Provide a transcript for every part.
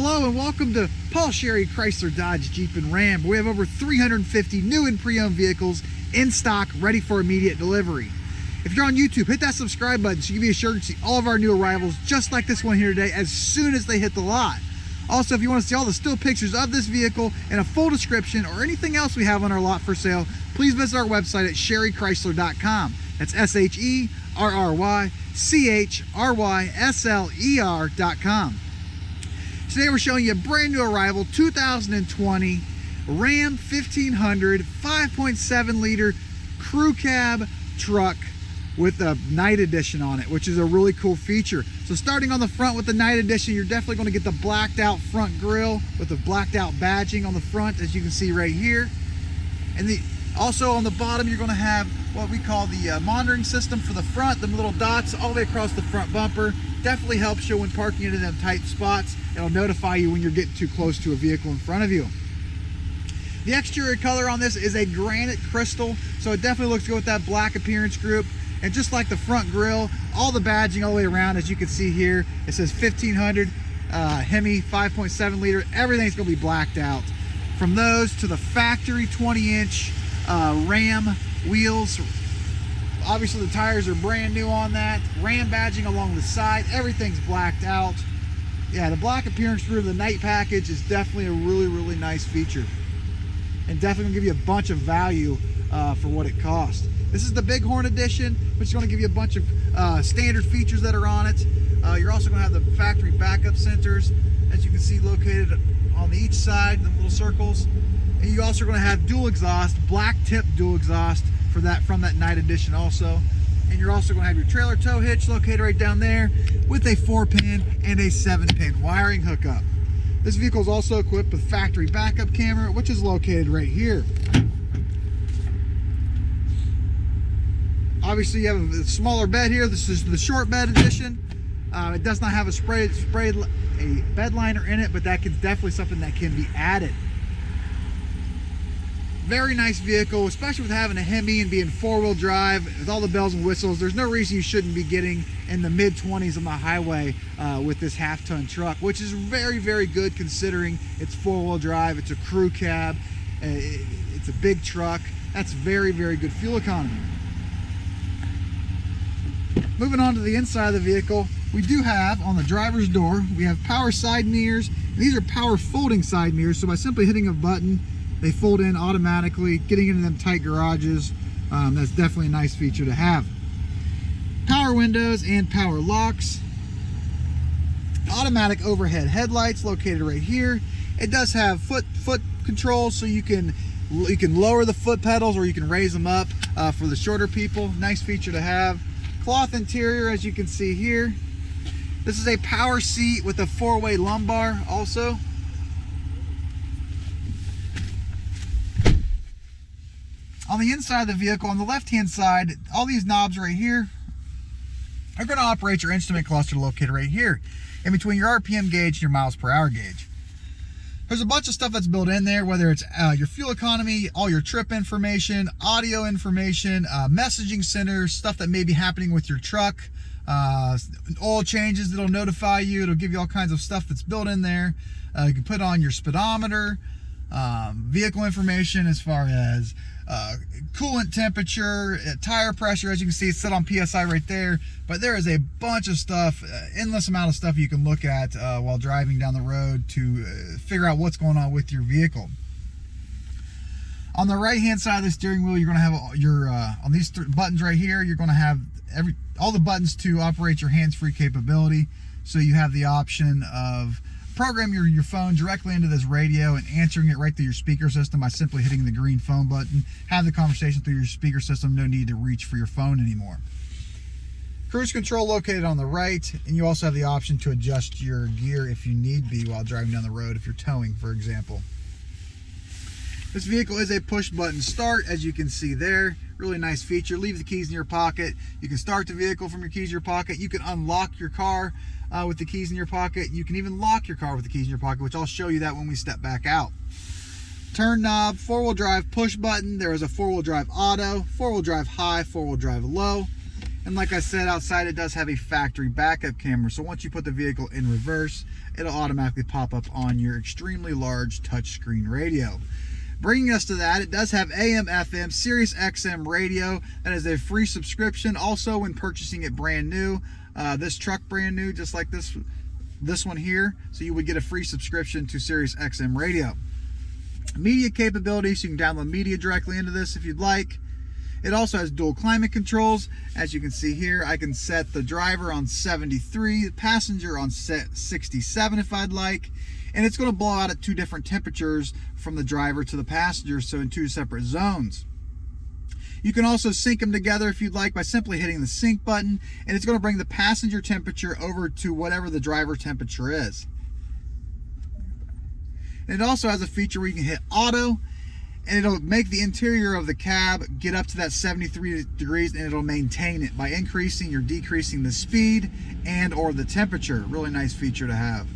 Hello and welcome to Paul Sherry Chrysler Dodge Jeep and Ram. We have over 350 new and pre-owned vehicles in stock ready for immediate delivery. If you're on YouTube, hit that subscribe button so you can be assured to see all of our new arrivals just like this one here today as soon as they hit the lot. Also, if you want to see all the still pictures of this vehicle and a full description or anything else we have on our lot for sale, please visit our website at sherrychrysler.com. That's SHERRYCHRYSLER.com. Today we're showing you a brand new arrival 2020 Ram 1500 5.7 liter crew cab truck with a night edition on it, which is a really cool feature. So starting on the front with the night edition, you're definitely going to get the blacked out front grille with the blacked out badging on the front, as you can see right here. And also on the bottom, you're going to have what we call the monitoring system for the front, the little dots all the way across the front bumper. Definitely helps you when parking into them tight spots. It'll notify you when you're getting too close to a vehicle in front of you. The exterior color on this is a granite crystal, so it definitely looks good with that black appearance group. And just like the front grille, all the badging all the way around, as you can see here, it says 1500 Hemi 5.7 liter. Everything's going to be blacked out. From those to the factory 20-inch Ram wheels. Obviously the tires are brand new on that. Ram badging along the side. Everything's blacked out. Yeah, the black appearance through the night package is definitely a really nice feature. And definitely going to give you a bunch of value for what it costs. This is the Bighorn Edition, which is going to give you a bunch of standard features that are on it. You're also going to have the factory backup sensors, as you can see, located on each side, the little circles. And you also are going to have dual exhaust, black tip dual exhaust for that from that night edition also. And you're also going to have your trailer tow hitch located right down there with a 4-pin and a 7-pin wiring hookup. This vehicle is also equipped with factory backup camera, which is located right here. Obviously, you have a smaller bed here. This is the short bed edition. It does not have a bed liner in it, but that is definitely something that can be added. Very nice vehicle, especially with having a Hemi and being 4-wheel drive with all the bells and whistles. There's no reason you shouldn't be getting in the mid-20s on the highway with this half-ton truck, which is very good considering it's 4-wheel drive. It's a crew cab. It's a big truck. That's very good fuel economy. Moving on to the inside of the vehicle, we do have on the driver's door, we have power side mirrors. These are power folding side mirrors, so by simply hitting a button, they fold in automatically, getting into them tight garages. That's definitely a nice feature to have. Power windows and power locks. Automatic overhead headlights located right here. It does have foot controls, so you can lower the foot pedals or you can raise them up for the shorter people. Nice feature to have. Cloth interior, as you can see here. This is a power seat with a 4-way lumbar also. On the inside of the vehicle, on the left-hand side, all these knobs right here are going to operate your instrument cluster located right here, in between your RPM gauge and your miles per hour gauge. There's a bunch of stuff that's built in there, whether it's your fuel economy, all your trip information, audio information, messaging centers, stuff that may be happening with your truck, oil changes that'll notify you. It'll give you all kinds of stuff that's built in there. You can put on your speedometer, vehicle information as far as coolant temperature, tire pressure. As you can see, it's set on PSI right there, but there is a bunch of stuff, endless amount of stuff you can look at while driving down the road to figure out what's going on with your vehicle. On the right hand side of the steering wheel, you're going to have your on these buttons right here, you're going to have all the buttons to operate your hands-free capability. So you have the option of program your phone directly into this radio and answering it right through your speaker system by simply hitting the green phone button. Have the conversation through your speaker system, no need to reach for your phone anymore. Cruise control located on the right, and you also have the option to adjust your gear if you need be while driving down the road, if you're towing, for example. This vehicle is a push button start, as you can see there. Really nice feature. Leave the keys in your pocket. You can start the vehicle from your keys in your pocket. You can unlock your car with the keys in your pocket. You can even lock your car with the keys in your pocket, which I'll show you that when we step back out. Turn knob, 4-wheel drive push button. There is a 4-wheel drive auto, 4-wheel drive high, 4-wheel drive low. And like I said, outside it does have a factory backup camera. So once you put the vehicle in reverse, it'll automatically pop up on your extremely large touchscreen radio. Bringing us to that, it does have AM, FM, Sirius XM radio. That is a free subscription. Also, when purchasing it brand new, this truck brand new, just like this one here, so you would get a free subscription to Sirius XM radio. Media capabilities, you can download media directly into this if you'd like. It also has dual climate controls. As you can see here, I can set the driver on 73, the passenger on 67 if I'd like. And it's going to blow out at 2 different temperatures from the driver to the passenger, so in 2 separate zones. You can also sync them together if you'd like by simply hitting the sync button, and it's going to bring the passenger temperature over to whatever the driver temperature is. And it also has a feature where you can hit auto, and it'll make the interior of the cab get up to that 73 degrees, and it'll maintain it by increasing or decreasing the speed and or the temperature. Really nice feature to have.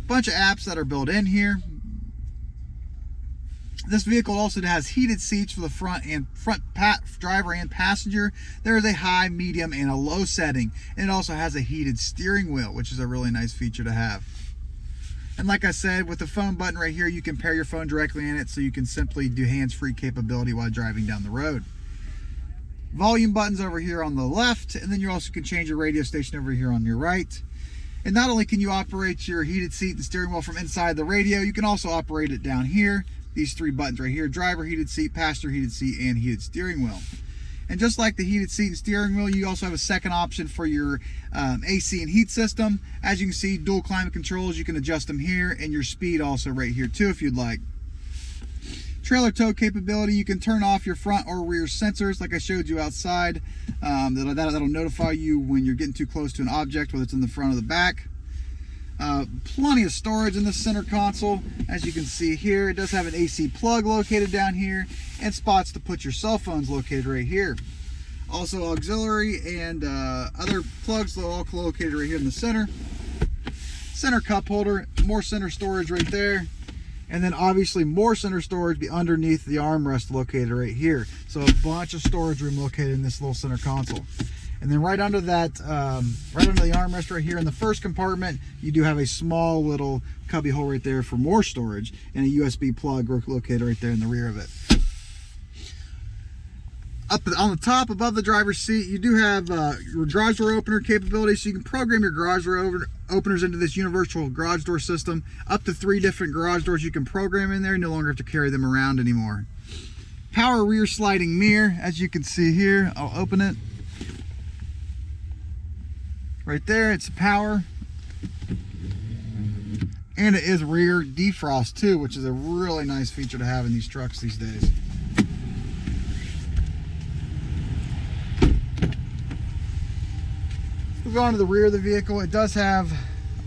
Bunch of apps that are built in here. This vehicle also has heated seats for the front driver and passenger. There is a high, medium, and a low setting. And it also has a heated steering wheel, which is a really nice feature to have. And like I said, with the phone button right here, you can pair your phone directly in it, so you can simply do hands-free capability while driving down the road. Volume buttons over here on the left, and then you also can change your radio station over here on your right. And not only can you operate your heated seat and steering wheel from inside the radio, you can also operate it down here. These 3 buttons right here: driver heated seat, passenger heated seat, and heated steering wheel. And just like the heated seat and steering wheel, you also have a second option for your AC and heat system. As you can see, dual climate controls, you can adjust them here, and your speed also right here too if you'd like. Trailer tow capability, you can turn off your front or rear sensors like I showed you outside. That'll notify you when you're getting too close to an object, whether it's in the front or the back. Plenty of storage in the center console. As you can see here, it does have an AC plug located down here, and spots to put your cell phones located right here. Also auxiliary and other plugs all located right here in the center. Center cup holder, more center storage right there. And then obviously more center storage underneath the armrest located right here. So a bunch of storage room located in this little center console. And then right under that, right under the armrest right here in the first compartment, you do have a small little cubby hole right there for more storage, and a USB plug located right there in the rear of it. Up on the top above the driver's seat, you do have your garage door opener capability, so you can program your garage door openers into this universal garage door system. Up to 3 different garage doors you can program in there. You no longer have to carry them around anymore. Power rear sliding mirror, as you can see here. I'll open it. Right there, it's power. And it is rear defrost too, which is a really nice feature to have in these trucks these days. Move on to the rear of the vehicle. It does have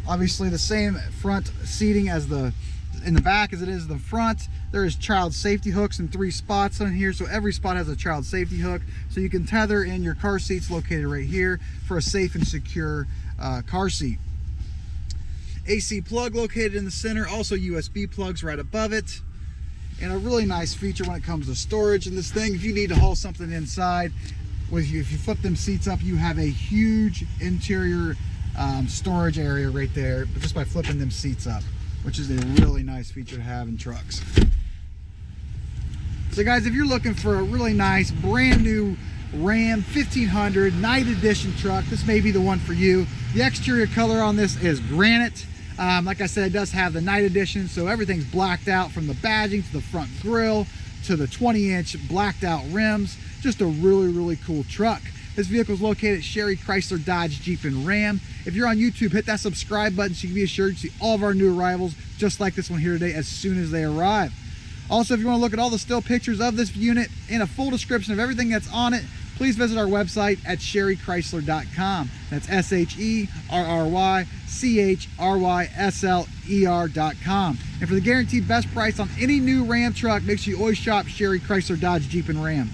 obviously the same front seating as in the back as it is in the front. There is child safety hooks in 3 spots on here, so every spot has a child safety hook, so you can tether in your car seats located right here for a safe and secure car seat. AC plug located in the center, also USB plugs right above it, and a really nice feature when it comes to storage in this thing. If you need to haul something inside, if you flip them seats up, you have a huge interior storage area right there, but just by flipping them seats up, which is a really nice feature to have in trucks. So guys, if you're looking for a really nice brand new Ram 1500 Night Edition truck, this may be the one for you. The exterior color on this is granite. Like I said, it does have the Night Edition, so everything's blacked out from the badging to the front grille to the 20-inch blacked out rims. Just a really cool truck. This vehicle is located at Sherry Chrysler Dodge Jeep and Ram. If you're on YouTube, hit that subscribe button so you can be assured to see all of our new arrivals just like this one here today as soon as they arrive. Also, if you want to look at all the still pictures of this unit and a full description of everything that's on it, please visit our website at sherrychrysler.com. That's SHERRYCHRYSLER.com. And for the guaranteed best price on any new Ram truck, make sure you always shop Sherry Chrysler Dodge Jeep and Ram.